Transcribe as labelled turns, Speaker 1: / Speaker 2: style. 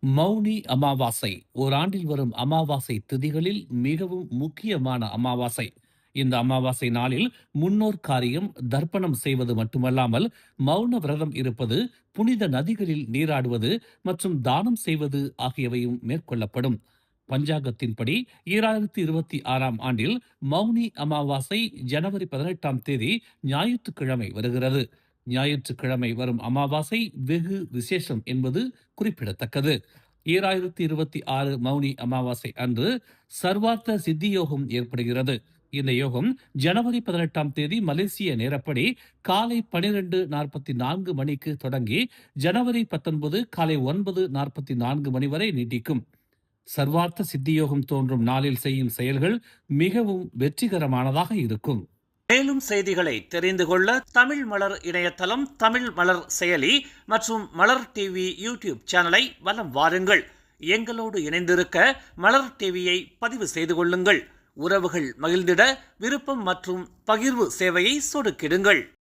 Speaker 1: மௌனி அமாவாசை ஓராண்டில் வரும் அமாவாசை திதிகளில் மிகவும் முக்கியமான அமாவாசை. இந்த அமாவாசை நாளில் முன்னோர் காரியம் தர்ப்பணம் செய்வது மட்டுமல்லாமல் மௌன விரதம் இருப்பது, புனித நதிகளில் நீராடுவது மற்றும் தானம் செய்வது ஆகியவையும் மேற்கொள்ளப்படும். பஞ்சாங்கத்தின்படி 2026ஆம் ஆண்டில் மௌனி அமாவாசை ஜனவரி 18ஆம் தேதி ஞாயிற்றுக்கிழமை வருகிறது. ஞாயிற்றுக்கிழமை வரும் அமாவாசை வெகு விசேஷம் என்பது குறிப்பிடத்தக்கது. 2026 மௌனி அமாவாசை அன்று சர்வார்த்த சித்தி யோகம் ஏற்படுகிறது. இந்த யோகம் ஜனவரி 18ஆம் தேதி மலேசிய நேரப்படி காலை 12:44 மணிக்கு தொடங்கி ஜனவரி 19 காலை 9:44 மணி வரை நீடிக்கும். சர்வார்த்த சித்தியோகம் தோன்றும் நாளில் செய்யும் செயல்கள் மிகவும் வெற்றிகரமானதாக இருக்கும்.
Speaker 2: மேலும் செய்திகளை தெரிந்து கொள்ள தமிழ் மலர் இணையதளம், தமிழ் மலர் செயலி மற்றும் மலர் டிவி யூடியூப் சேனலை வலம் வாருங்கள். எங்களோடு இணைந்திருக்க மலர் டிவியை பதிவு செய்து கொள்ளுங்கள். உறவுகள் மகிழ்ந்திட விருப்பம் மற்றும் பகிர்வு சேவையை சொடுக்கிடுங்கள்.